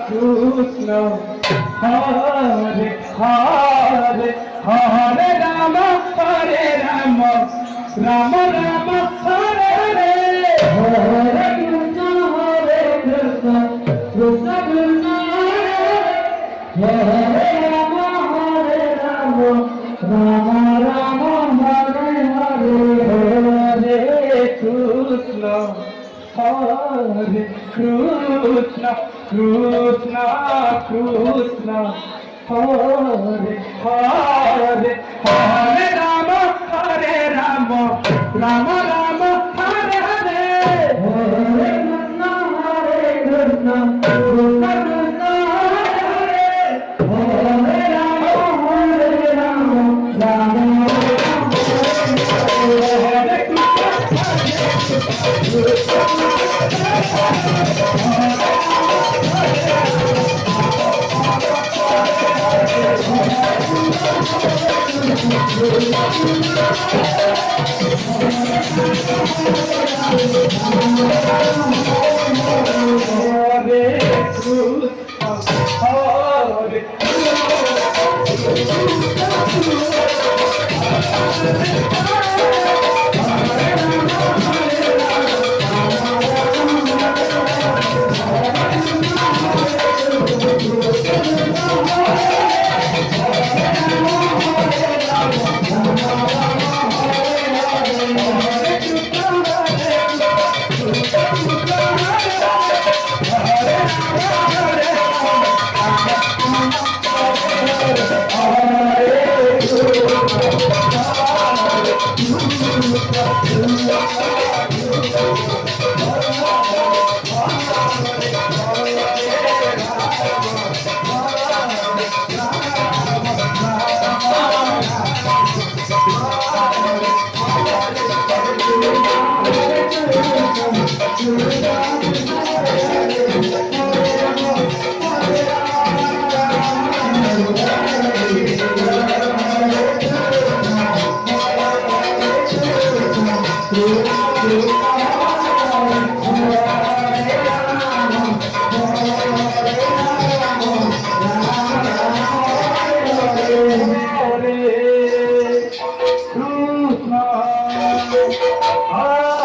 Krishna Hare Hare Hare Ram Ram Ram Hare Hare Hare Krishna Krishna Krishna Hare Ram Ram Ram Hare Hare Hare Krishna Hare Krishna Krishna Krishna Hare Hare Hare Ram Ram Ram Hare Hare Hare Krishna Krishna Krishna Hare Hare Ram Ram Hare Hare